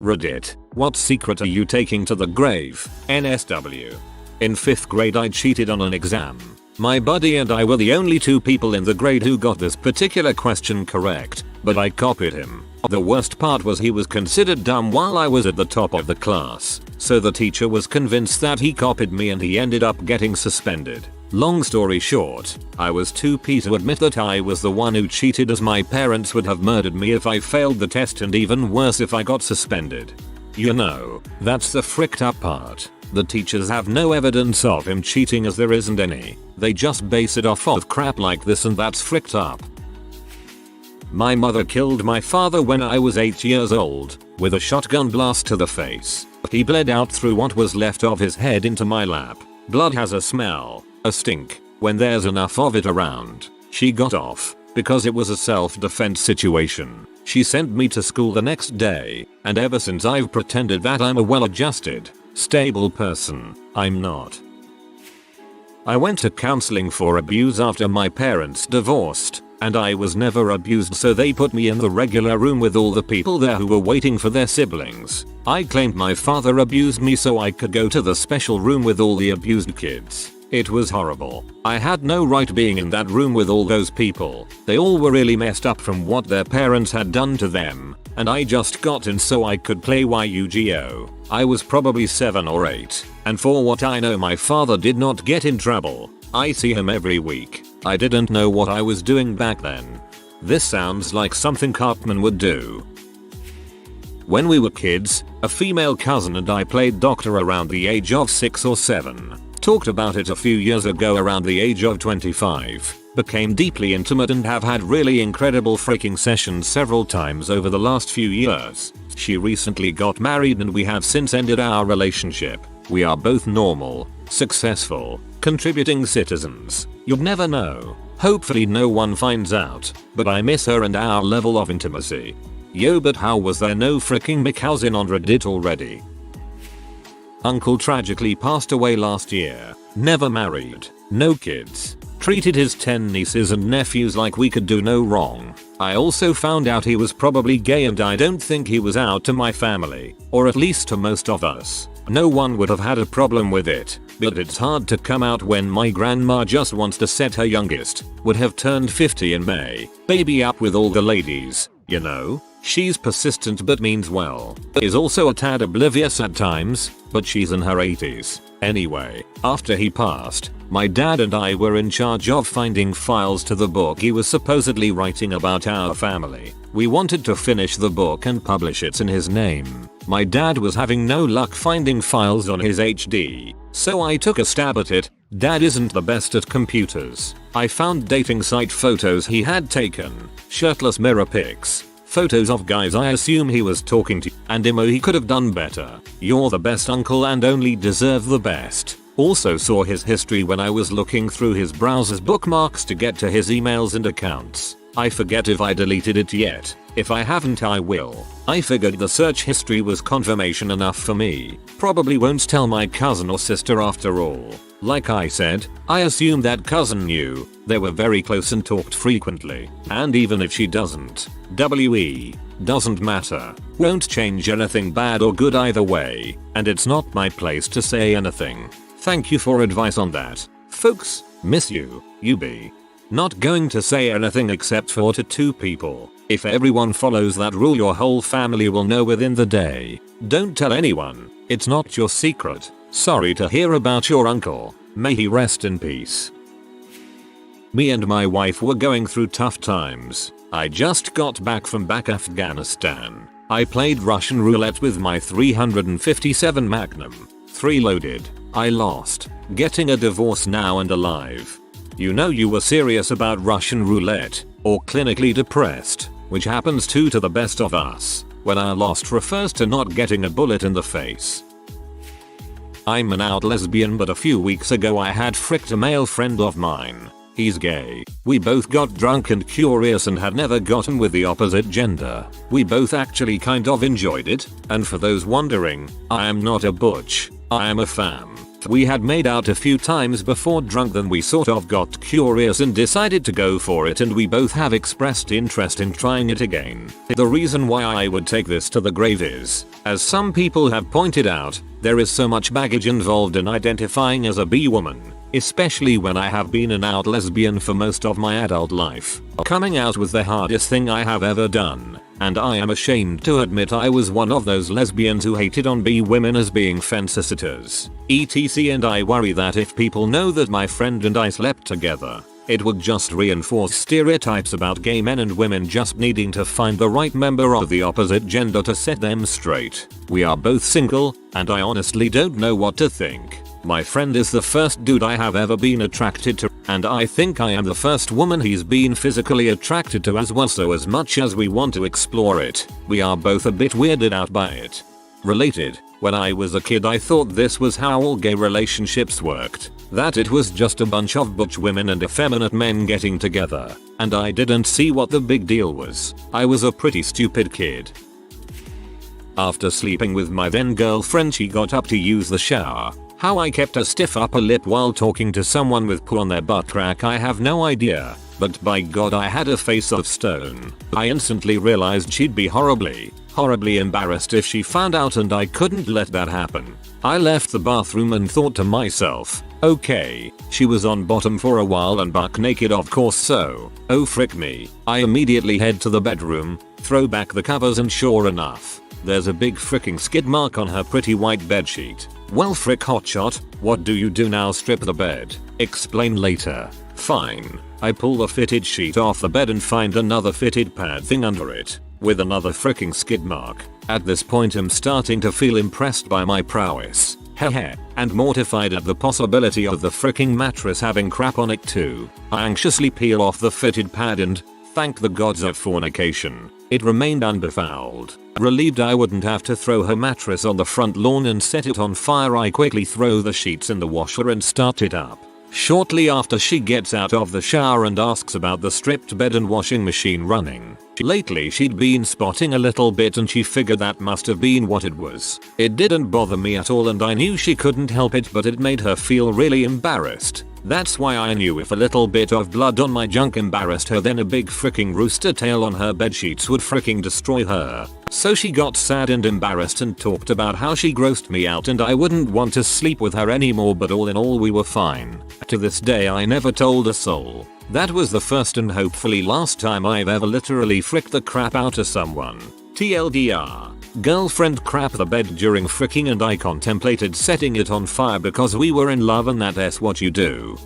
Reddit, what secret are you taking to the grave? NSW. In 5th grade I cheated on an exam. My buddy and I were the only 2 people in the grade who got this particular question correct, but I copied him. The worst part was he was considered dumb while I was at the top of the class, so the teacher was convinced that he copied me and he ended up getting suspended. Long story short, I was too pissed to admit that I was the one who cheated, as my parents would have murdered me if I failed the test, and even worse if I got suspended. You know, that's the fricked up part. The teachers have no evidence of him cheating, as there isn't any. They just base it off of crap like this, and that's fricked up. My mother killed my father when I was 8 years old, with a shotgun blast to the face. He bled out through what was left of his head into my lap. Blood has a smell, a stink, when there's enough of it around. She got off, because it was a self-defense situation. She sent me to school the next day, and ever since I've pretended that I'm a well-adjusted, stable person. I'm not. I went to counseling for abuse after my parents divorced, and I was never abused, so they put me in the regular room with all the people there who were waiting for their siblings. I claimed my father abused me so I could go to the special room with all the abused kids. It was horrible. I had no right being in that room with all those people. They all were really messed up from what their parents had done to them, and I just got in so I could play Yu-Gi-Oh! I was probably 7 or 8, and for what I know my father did not get in trouble. I see him every week. I didn't know what I was doing back then. This sounds like something Cartman would do. When we were kids, a female cousin and I played doctor around the age of 6 or 7. Talked about it a few years ago around the age of 25. Became deeply intimate and have had really incredible freaking sessions several times over the last few years. She recently got married and we have since ended our relationship. We are both normal, successful, contributing citizens. You'd never know. Hopefully no one finds out, but I miss her and our level of intimacy. Yo, but how was there no freaking McHousin on Reddit already? Uncle tragically passed away last year. Never married. No kids. Treated his 10 nieces and nephews like we could do no wrong. I also found out he was probably gay, and I don't think he was out to my family, or at least to most of us. No one would have had a problem with it, but it's hard to come out when my grandma just wants to set her youngest, would have turned 50 in May, baby up with all the ladies, you know? She's persistent but means well. Is also a tad oblivious at times, but she's in her 80s. Anyway, after he passed, my dad and I were in charge of finding files to the book he was supposedly writing about our family. We wanted to finish the book and publish it in his name. My dad was having no luck finding files on his HD, so I took a stab at it. Dad isn't the best at computers. I found dating site photos he had taken, shirtless mirror pics, photos of guys I assume he was talking to, and he could have done better. You're the best uncle and only deserve the best. Also saw his history when I was looking through his browser's bookmarks to get to his emails and accounts. I forget if I deleted it yet. If I haven't, I will. I figured the search history was confirmation enough for me. Probably won't tell my cousin or sister after all. Like I said, I assume that cousin knew. They were very close and talked frequently. And even if she doesn't, doesn't matter. Won't change anything bad or good either way. And it's not my place to say anything. Thank you for advice on that. Folks, miss you, be. Not going to say anything except for to 2 people. If everyone follows that rule, your whole family will know within the day. Don't tell anyone. It's not your secret. Sorry to hear about your uncle. May he rest in peace. Me and my wife were going through tough times. I just got back from Afghanistan. I played Russian roulette with my 357 Magnum. 3 loaded. I lost. Getting a divorce now and alive. You know you were serious about Russian roulette, or clinically depressed, which happens to the best of us, when our lost refers to not getting a bullet in the face. I'm an out lesbian, but a few weeks ago I had fricked a male friend of mine. He's gay. We both got drunk and curious and had never gotten with the opposite gender. We both actually kind of enjoyed it, and for those wondering, I am not a butch, I am a femme. We had made out a few times before drunk, then we sort of got curious and decided to go for it, and we both have expressed interest in trying it again. The reason why I would take this to the grave is, as some people have pointed out, there is so much baggage involved in identifying as a B woman, especially when I have been an out lesbian for most of my adult life. Coming out was the hardest thing I have ever done, and I am ashamed to admit I was one of those lesbians who hated on B women as being fence-sitters, etc, and I worry that if people know that my friend and I slept together, it would just reinforce stereotypes about gay men and women just needing to find the right member of the opposite gender to set them straight. We are both single, and I honestly don't know what to think. My friend is the first dude I have ever been attracted to, and I think I am the first woman he's been physically attracted to as well, so as much as we want to explore it, we are both a bit weirded out by it. Related, when I was a kid I thought this was how all gay relationships worked, that it was just a bunch of butch women and effeminate men getting together, and I didn't see what the big deal was. I was a pretty stupid kid. After sleeping with my then girlfriend, she got up to use the shower. How I kept a stiff upper lip while talking to someone with poo on their butt crack I have no idea, but by god I had a face of stone. I instantly realized she'd be horribly embarrassed if she found out, and I couldn't let that happen. I left the bathroom and thought to myself, okay, she was on bottom for a while and buck naked of course, so, oh frick me. I immediately head to the bedroom, throw back the covers, and sure enough, there's a big fricking skid mark on her pretty white bedsheet. Well frick hotshot, what do you do now? Strip the bed. Explain later. Fine. I pull the fitted sheet off the bed and find another fitted pad thing under it, with another fricking skid mark. At this point I'm starting to feel impressed by my prowess. Heh, and mortified at the possibility of the fricking mattress having crap on it too. I anxiously peel off the fitted pad and, thank the gods of fornication, it remained unbefouled. Relieved I wouldn't have to throw her mattress on the front lawn and set it on fire, I quickly throw the sheets in the washer and start it up. Shortly after, she gets out of the shower and asks about the stripped bed and washing machine running. Lately she'd been spotting a little bit and she figured that must have been what it was. It didn't bother me at all and I knew she couldn't help it, but it made her feel really embarrassed. That's why I knew if a little bit of blood on my junk embarrassed her, then a big fricking rooster tail on her bedsheets would fricking destroy her. So she got sad and embarrassed and talked about how she grossed me out and I wouldn't want to sleep with her anymore, but all in all we were fine. To this day I never told a soul. That was the first and hopefully last time I've ever literally fricked the crap out of someone. TLDR. Girlfriend crap the bed during fricking and I contemplated setting it on fire because we were in love and that's what you do.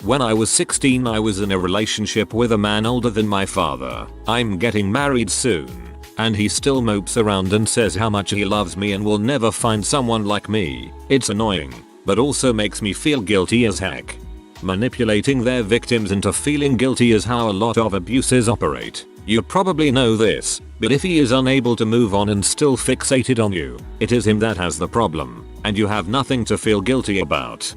When I was 16 I was in a relationship with a man older than my father. I'm getting married soon, and he still mopes around and says how much he loves me and will never find someone like me. It's annoying, but also makes me feel guilty as heck. Manipulating their victims into feeling guilty is how a lot of abuses operate. You probably know this, but if he is unable to move on and still fixated on you, it is him that has the problem, and you have nothing to feel guilty about.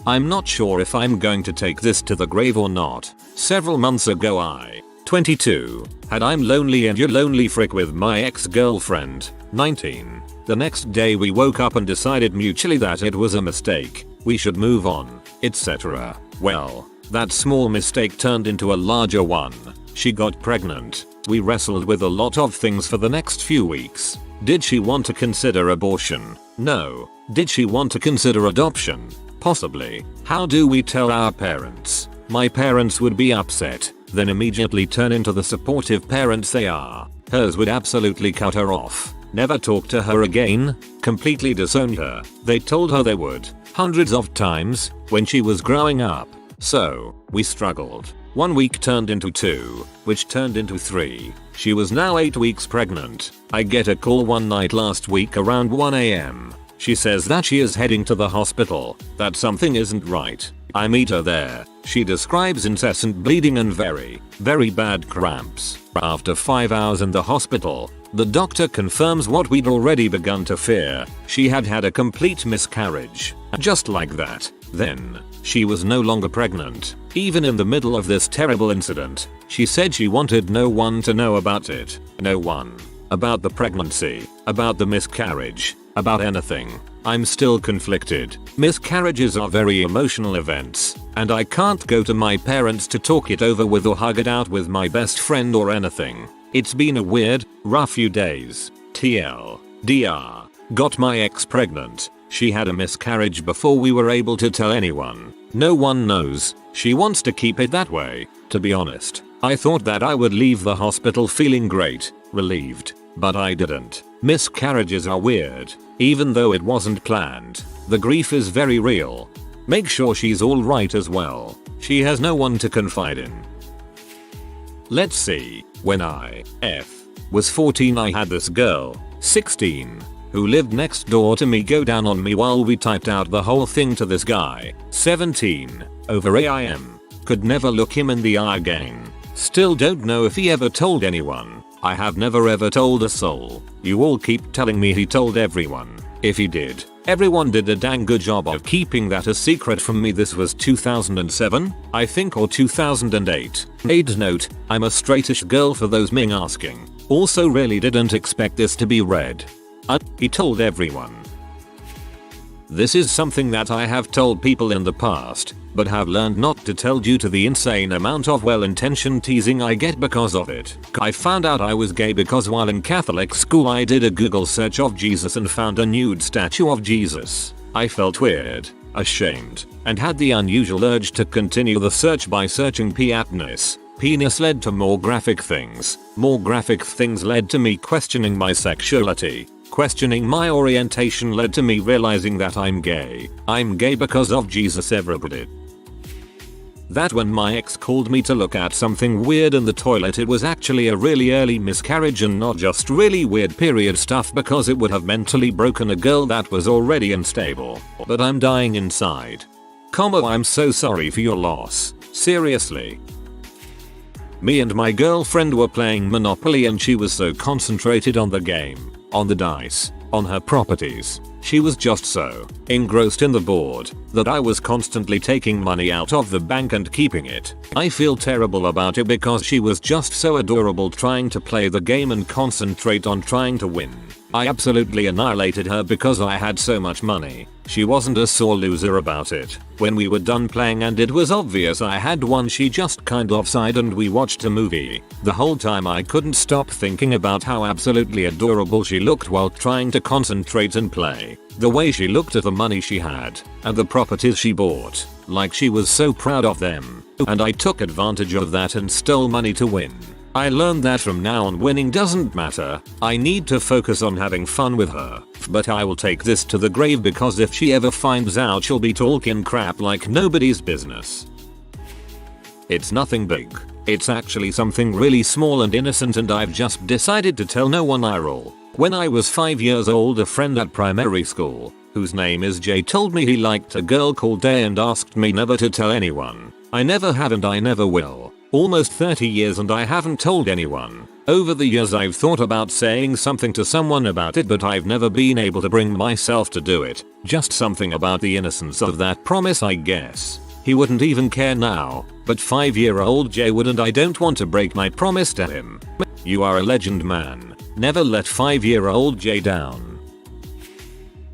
I'm not sure if I'm going to take this to the grave or not. Several months ago I, 22, had I'm lonely and you're lonely frick with my ex-girlfriend, 19. The next day we woke up and decided mutually that it was a mistake, we should move on, etc. Well, that small mistake turned into a larger one. She got pregnant. We wrestled with a lot of things for the next few weeks. Did she want to consider abortion? No. Did she want to consider adoption? Possibly. How do we tell our parents? My parents would be upset, then immediately turn into the supportive parents they are. Hers would absolutely cut her off, never talk to her again, completely disown her. They told her they would, hundreds of times, when she was growing up. So, we struggled. 1 week turned into 2, which turned into 3. She was now 8 weeks pregnant. I get a call one night last week around 1 AM. She says that she is heading to the hospital, that something isn't right. I meet her there. She describes incessant bleeding and very bad cramps. After 5 hours in the hospital, the doctor confirms what we'd already begun to fear. She had had a complete miscarriage. Just like that. Then, she was no longer pregnant. Even in the middle of this terrible incident, she said she wanted no one to know about it. No one. About the pregnancy, about the miscarriage, about anything. I'm still conflicted. Miscarriages are very emotional events, and I can't go to my parents to talk it over with or hug it out with my best friend or anything. It's been a weird, rough few days. TLDR. Got my ex pregnant. She had a miscarriage before we were able to tell anyone. No one knows. She wants to keep it that way. To be honest, I thought that I would leave the hospital feeling great, relieved, but I didn't. Miscarriages are weird. Even though it wasn't planned, the grief is very real. Make sure she's alright as well. She has no one to confide in. Let's see. When I was 14, I had this girl, 16, who lived next door to me go down on me while we typed out the whole thing to this guy, 17, over AIM. Could never look him in the eye again. Still don't know if he ever told anyone. I have never ever told a soul. You all keep telling me he told everyone. If he did, everyone did a dang good job of keeping that a secret from me. This was 2007, I think, or 2008. Aid note, I'm a straightish girl for those Ming asking. Also really didn't expect this to be read. He told everyone. This is something that I have told people in the past, but have learned not to tell due to the insane amount of well-intentioned teasing I get because of it. I found out I was gay because while in Catholic school I did a Google search of Jesus and found a nude statue of Jesus. I felt weird, ashamed, and had the unusual urge to continue the search by searching penis. Penis led to more graphic things. More graphic things led to me questioning my sexuality. Questioning my orientation led to me realizing that I'm gay. I'm gay because of Jesus. Everybody. That when my ex called me to look at something weird in the toilet, it was actually a really early miscarriage and not just really weird period stuff, because it would have mentally broken a girl that was already unstable. But I'm dying inside. I'm so sorry for your loss. Seriously. Me and my girlfriend were playing Monopoly and she was so concentrated on the game, on the dice, on her properties. She was just so engrossed in the board that I was constantly taking money out of the bank and keeping it. I feel terrible about it because she was just so adorable trying to play the game and concentrate on trying to win. I absolutely annihilated her because I had so much money. She wasn't a sore loser about it. When we were done playing and it was obvious I had won, she just kind of sighed and we watched a movie. The whole time I couldn't stop thinking about how absolutely adorable she looked while trying to concentrate and play. The way she looked at the money she had and the properties she bought, like she was so proud of them. And I took advantage of that and stole money to win. I learned that from now on winning doesn't matter. I need to focus on having fun with her. But I will take this to the grave because if she ever finds out, she'll be talking crap like nobody's business. It's nothing big. It's actually something really small and innocent, and I've just decided to tell no one. When I was 5 years old, a friend at primary school, whose name is Jay, told me he liked a girl called Day and asked me never to tell anyone. I never have and I never will. Almost 30 years and I haven't told anyone. Over the years I've thought about saying something to someone about it, but I've never been able to bring myself to do it. Just something about the innocence of that promise, I guess. He wouldn't even care now, but 5-year-old Jay would, and I don't want to break my promise to him. You are a legend, man. Never let 5-year-old Jay down.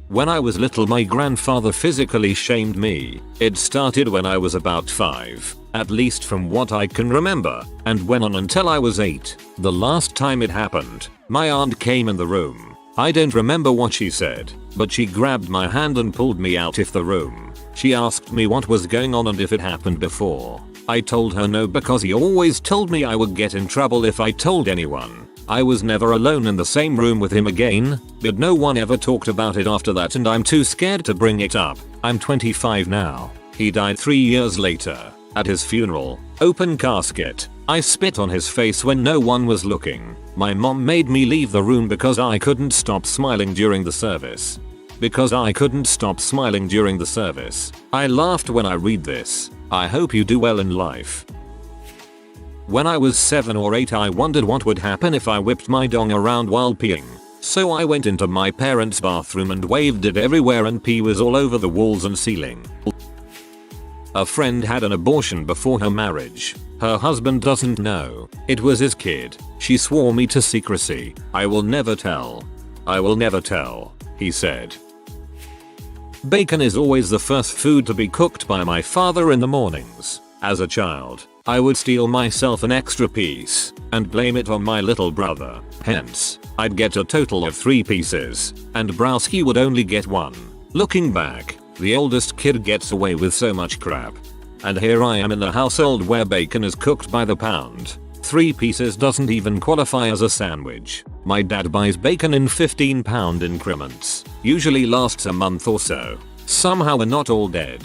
When I was little, my grandfather physically shamed me. It started when I was about 5, at least from what I can remember, and went on until I was 8. The last time it happened, my aunt came in the room. I don't remember what she said, but she grabbed my hand and pulled me out of the room. She asked me what was going on and if it happened before. I told her no, because he always told me I would get in trouble if I told anyone. I was never alone in the same room with him again, but no one ever talked about it after that, and I'm too scared to bring it up. I'm 25 now. He died 3 years later. At his funeral, open casket, I spit on his face when no one was looking. My mom made me leave the room because I couldn't stop smiling during the service. I laughed when I read this. I hope you do well in life. When I was 7 or 8, I wondered what would happen if I whipped my dong around while peeing. So I went into my parents' bathroom and waved it everywhere, and pee was all over the walls and ceiling. A friend had an abortion before her marriage. Her husband doesn't know. It was his kid. She swore me to secrecy. I will never tell, he said. Bacon is always the first food to be cooked by my father in the mornings. As a child, I would steal myself an extra piece and blame it on my little brother. Hence, I'd get a total of 3 pieces and Browski would only get 1. Looking back, the oldest kid gets away with so much crap. And here I am in a household where bacon is cooked by the pound. 3 pieces doesn't even qualify as a sandwich. My dad buys bacon in 15-pound increments. Usually lasts a month or so. Somehow we're not all dead.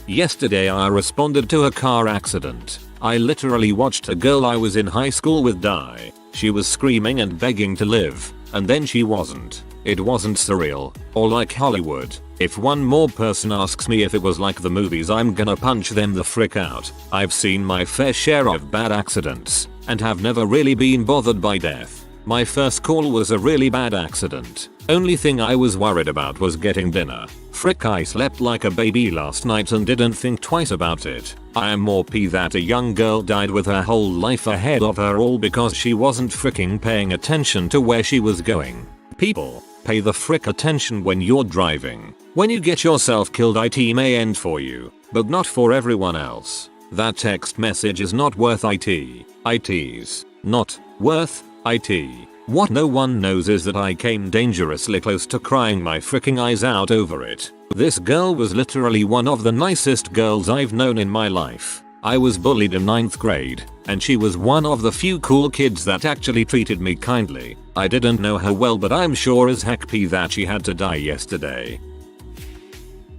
Yesterday I responded to a car accident. I literally watched a girl I was in high school with die. She was screaming and begging to live, and then she wasn't. It wasn't surreal or like Hollywood. If one more person asks me if it was like the movies, I'm gonna punch them the frick out. I've seen my fair share of bad accidents and have never really been bothered by death. My first call was a really bad accident. Only thing I was worried about was getting dinner. Frick, I slept like a baby last night and didn't think twice about it. I am more pee that a young girl died with her whole life ahead of her all because she wasn't fricking paying attention to where she was going. People, pay the frick attention when you're driving. When you get yourself killed, it may end for you, but not for everyone else. That text message is not worth it. It's not worth it. What no one knows is that I came dangerously close to crying my fricking eyes out over it. This girl was literally one of the nicest girls I've known in my life. I was bullied in 9th grade, and she was one of the few cool kids that actually treated me kindly. I didn't know her well, but I'm sure as heck that she had to die yesterday.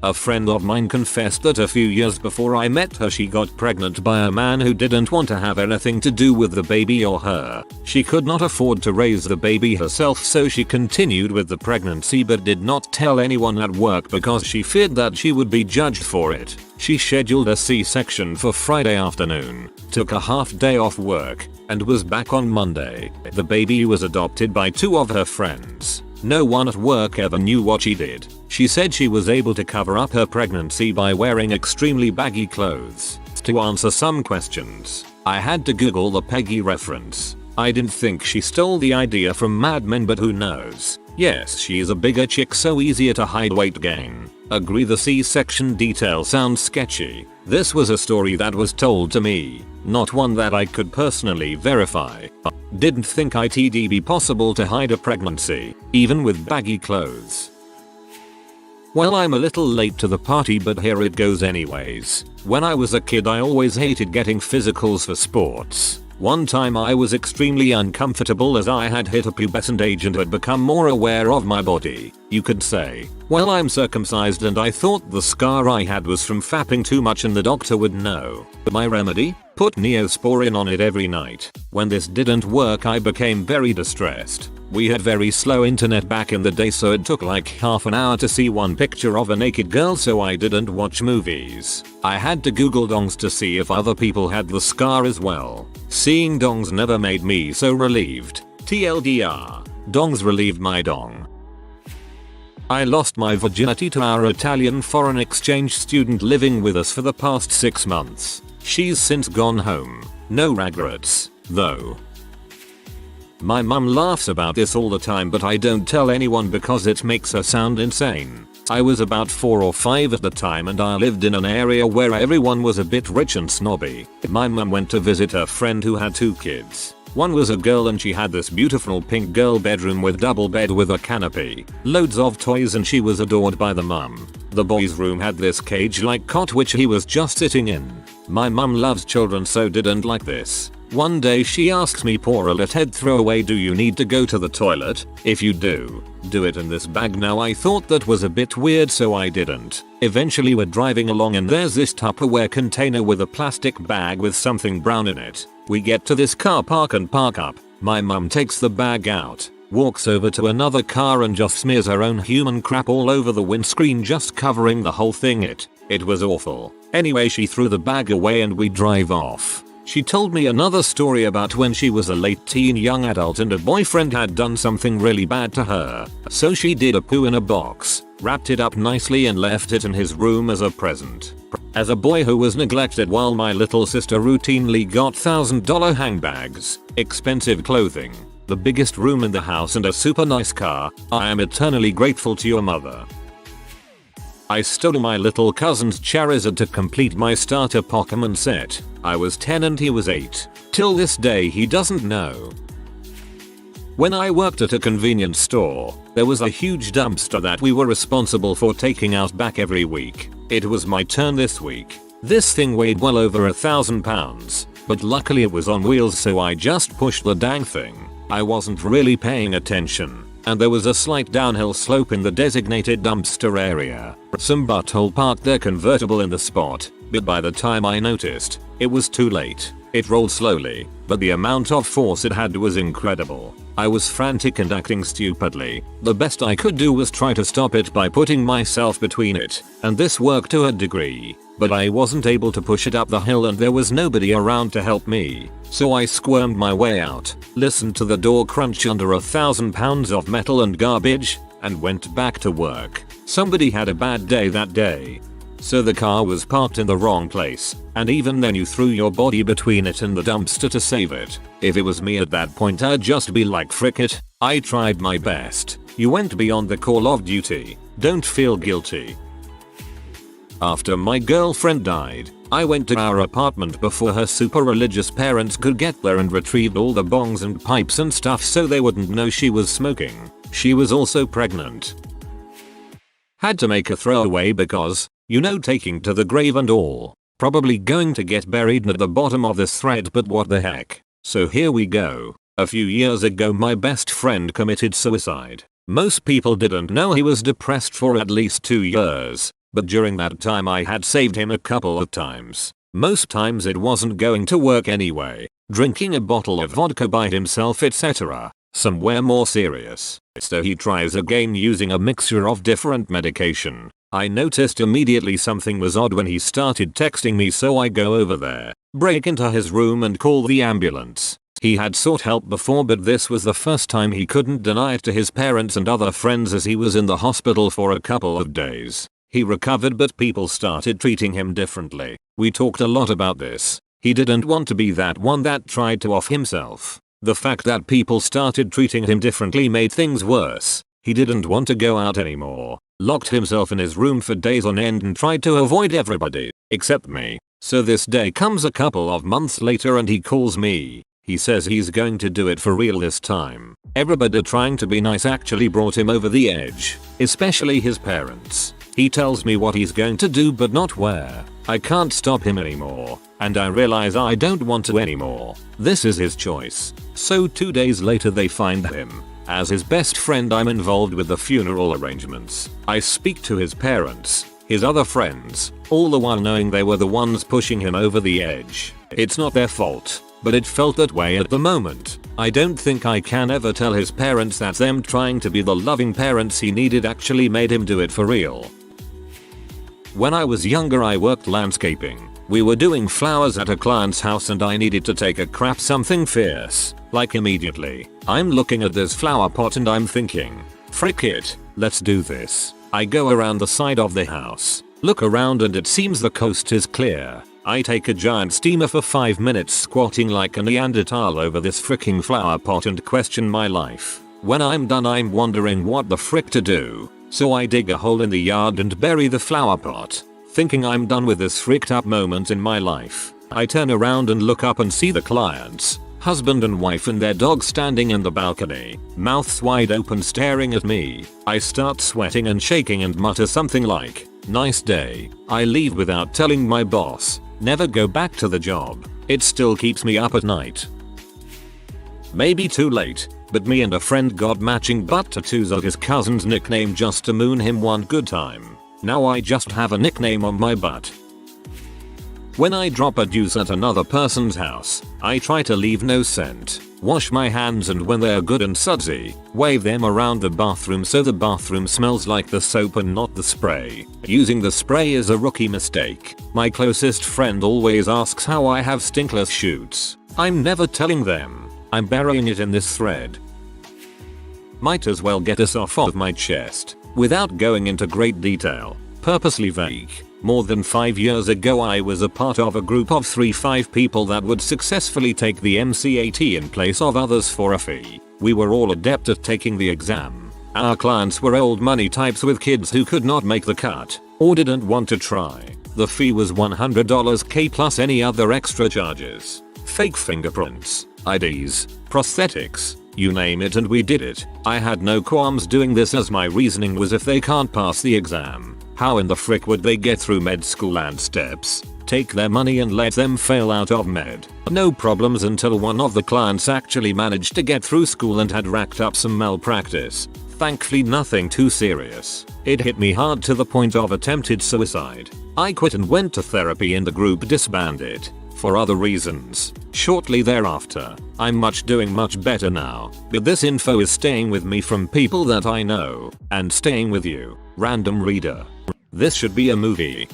A friend of mine confessed that a few years before I met her she got pregnant by a man who didn't want to have anything to do with the baby or her. She could not afford to raise the baby herself, so she continued with the pregnancy but did not tell anyone at work because she feared that she would be judged for it. She scheduled a C-section for Friday afternoon, took a half day off work, and was back on Monday. The baby was adopted by 2 of her friends. No one at work ever knew what she did. She said she was able to cover up her pregnancy by wearing extremely baggy clothes. To answer some questions, I had to Google the Peggy reference. I didn't think she stole the idea from Mad Men, but who knows. Yes, she's a bigger chick, so easier to hide weight gain. Agree, the C-section detail sounds sketchy. This was a story that was told to me, not one that I could personally verify. Didn't think it'd be possible to hide a pregnancy, even with baggy clothes. Well, I'm a little late to the party, but here it goes anyways. When I was a kid, I always hated getting physicals for sports. One time I was extremely uncomfortable as I had hit a pubescent age and had become more aware of my body. You could say, well, I'm circumcised and I thought the scar I had was from fapping too much and the doctor would know. My remedy? Put Neosporin on it every night. When this didn't work, I became very distressed. We had very slow internet back in the day, so it took like half an hour to see one picture of a naked girl, so I didn't watch movies. I had to Google dongs to see if other people had the scar as well. Seeing dongs never made me so relieved. TLDR, dongs relieved my dong. I lost my virginity to our Italian foreign exchange student living with us for the past 6 months. She's since gone home. No regrets, though. My mum laughs about this all the time, but I don't tell anyone because it makes her sound insane. I was about 4 or 5 at the time and I lived in an area where everyone was a bit rich and snobby. My mum went to visit her friend who had 2 kids. One was a girl and she had this beautiful pink girl bedroom with double bed with a canopy, loads of toys, and she was adored by the mum. The boy's room had this cage-like cot which he was just sitting in. My mum loves children, so didn't like this. One day she asks me, poor little head throwaway, do you need to go to the toilet? If you do it in this bag now. I thought that was a bit weird, so I didn't. Eventually we're driving along and there's this Tupperware container with a plastic bag with something brown in it. We get to this car park and park up. My mum takes the bag out, walks over to another car and just smears her own human crap all over the windscreen, just covering the whole thing. It was awful. Anyway, she threw the bag away and we drive off. She told me another story about when she was a late teen young adult and a boyfriend had done something really bad to her. So she did a poo in a box, wrapped it up nicely and left it in his room as a present. As a boy who was neglected while my little sister routinely got $1,000 handbags, expensive clothing, the biggest room in the house and a super nice car, I am eternally grateful to your mother. I stole my little cousin's Charizard to complete my starter Pokemon set. I was 10 and he was 8. Till this day he doesn't know. When I worked at a convenience store, there was a huge dumpster that we were responsible for taking out back every week. It was my turn this week. This thing weighed well over 1,000 pounds, but luckily it was on wheels, so I just pushed the dang thing. I wasn't really paying attention, and there was a slight downhill slope in the designated dumpster area. Some butthole parked their convertible in the spot, but by the time I noticed, it was too late. It rolled slowly, but the amount of force it had was incredible. I was frantic and acting stupidly. The best I could do was try to stop it by putting myself between it, and this worked to a degree. But I wasn't able to push it up the hill and there was nobody around to help me. So I squirmed my way out, listened to the door crunch under 1,000 pounds of metal and garbage, and went back to work. Somebody had a bad day that day. So the car was parked in the wrong place, and even then you threw your body between it and the dumpster to save it. If it was me at that point, I'd just be like, frick it, I tried my best. You went beyond the call of duty. Don't feel guilty. After my girlfriend died, I went to our apartment before her super religious parents could get there and retrieved all the bongs and pipes and stuff so they wouldn't know she was smoking. She was also pregnant. Had to make a throwaway because, you know, taking to the grave and all. Probably going to get buried at the bottom of this thread, but what the heck. So here we go. A few years ago my best friend committed suicide. Most people didn't know he was depressed for at least 2 years. But during that time I had saved him a couple of times. Most times it wasn't going to work anyway. Drinking a bottle of vodka by himself, etc. Somewhere more serious. So he tries again using a mixture of different medication. I noticed immediately something was odd when he started texting me, so I go over there, break into his room and call the ambulance. He had sought help before, but this was the first time he couldn't deny it to his parents and other friends as he was in the hospital for a couple of days. He recovered, but people started treating him differently. We talked a lot about this. He didn't want to be that one that tried to off himself. The fact that people started treating him differently made things worse. He didn't want to go out anymore. Locked himself in his room for days on end and tried to avoid everybody, except me. So this day comes a couple of months later and he calls me. He says he's going to do it for real this time. Everybody trying to be nice actually brought him over the edge, especially his parents. He tells me what he's going to do but not where. I can't stop him anymore, and I realize I don't want to anymore. This is his choice. So 2 days later they find him. As his best friend I'm involved with the funeral arrangements. I speak to his parents, his other friends, all the while knowing they were the ones pushing him over the edge. It's not their fault, but it felt that way at the moment. I don't think I can ever tell his parents that them trying to be the loving parents he needed actually made him do it for real. When I was younger I worked landscaping. We were doing flowers at a client's house and I needed to take a crap something fierce. Like immediately. I'm looking at this flower pot and I'm thinking, frick it, let's do this. I go around the side of the house, look around and it seems the coast is clear. I take a giant steamer for 5 minutes squatting like a Neanderthal over this fricking flower pot and question my life. When I'm done I'm wondering what the frick to do. So I dig a hole in the yard and bury the flower pot. Thinking I'm done with this freaked up moment in my life. I turn around and look up and see the clients, husband and wife and their dog standing in the balcony, mouths wide open staring at me. I start sweating and shaking and mutter something like, nice day. I leave without telling my boss. Never go back to the job. It still keeps me up at night. Maybe too late, but me and a friend got matching butt tattoos of his cousin's nickname just to moon him one good time. Now I just have a nickname on my butt. When I drop a deuce at another person's house, I try to leave no scent, wash my hands and when they're good and sudsy, wave them around the bathroom so the bathroom smells like the soap and not the spray. Using the spray is a rookie mistake. My closest friend always asks how I have stinkless shoots. I'm never telling them. I'm burying it in this thread. Might as well get this off of my chest, without going into great detail. Purposely vague. More than 5 years ago I was a part of a group of 3-5 people that would successfully take the MCAT in place of others for a fee. We were all adept at taking the exam. Our clients were old money types with kids who could not make the cut. or didn't want to try. The fee was $100 K plus any other extra charges. Fake fingerprints, IDs, prosthetics, you name it, and we did it. I had no qualms doing this as my reasoning was if they can't pass the exam, how in the frick would they get through med school and steps? Take their money and let them fail out of med. No problems until one of the clients actually managed to get through school and had racked up some malpractice. Thankfully nothing too serious. It hit me hard to the point of attempted suicide. I quit and went to therapy and the group disbanded. For other reasons. Shortly thereafter, I'm doing much better now, but this info is staying with me from people that I know, and staying with you, random reader. This should be a movie.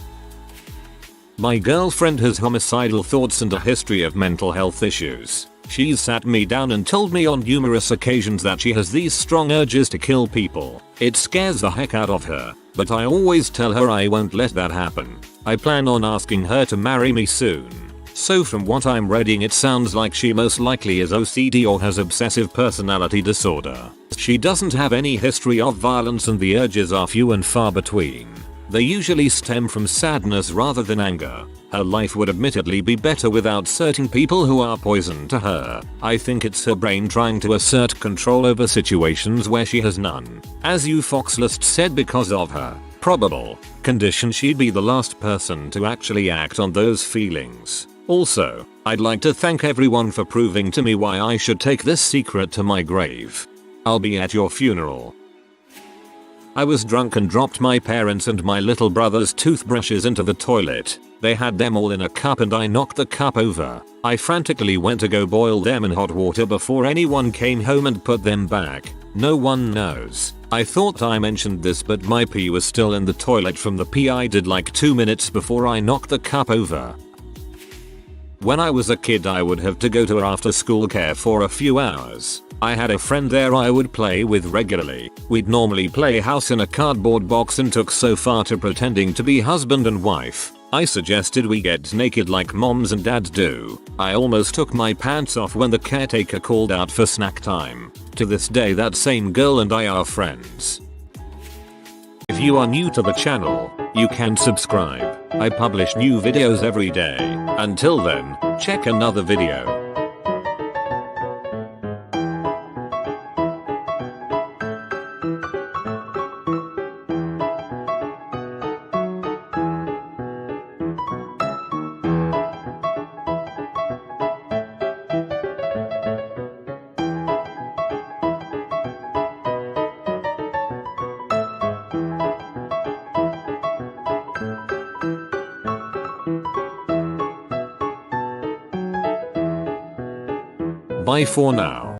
My girlfriend has homicidal thoughts and a history of mental health issues. She's sat me down and told me on numerous occasions that she has these strong urges to kill people. It scares the heck out of her, but I always tell her I won't let that happen. I plan on asking her to marry me soon. So from what I'm reading it sounds like she most likely is OCD or has obsessive personality disorder. She doesn't have any history of violence and the urges are few and far between. They usually stem from sadness rather than anger. Her life would admittedly be better without certain people who are poison to her. I think it's her brain trying to assert control over situations where she has none. As you Foxlist said, because of her probable condition she'd be the last person to actually act on those feelings. Also, I'd like to thank everyone for proving to me why I should take this secret to my grave. I'll be at your funeral. I was drunk and dropped my parents' and my little brother's toothbrushes into the toilet. They had them all in a cup and I knocked the cup over. I frantically went to go boil them in hot water before anyone came home and put them back. No one knows. I thought I mentioned this, but my pee was still in the toilet from the pee I did like 2 minutes before I knocked the cup over. When I was a kid I would have to go to after school care for a few hours. I had a friend there I would play with regularly. We'd normally play house in a cardboard box and took so far to pretending to be husband and wife. I suggested we get naked like moms and dads do. I almost took my pants off when the caretaker called out for snack time. To this day that same girl and I are friends. If you are new to the channel, you can subscribe. I publish new videos every day. Until then, check another video. Bye for now.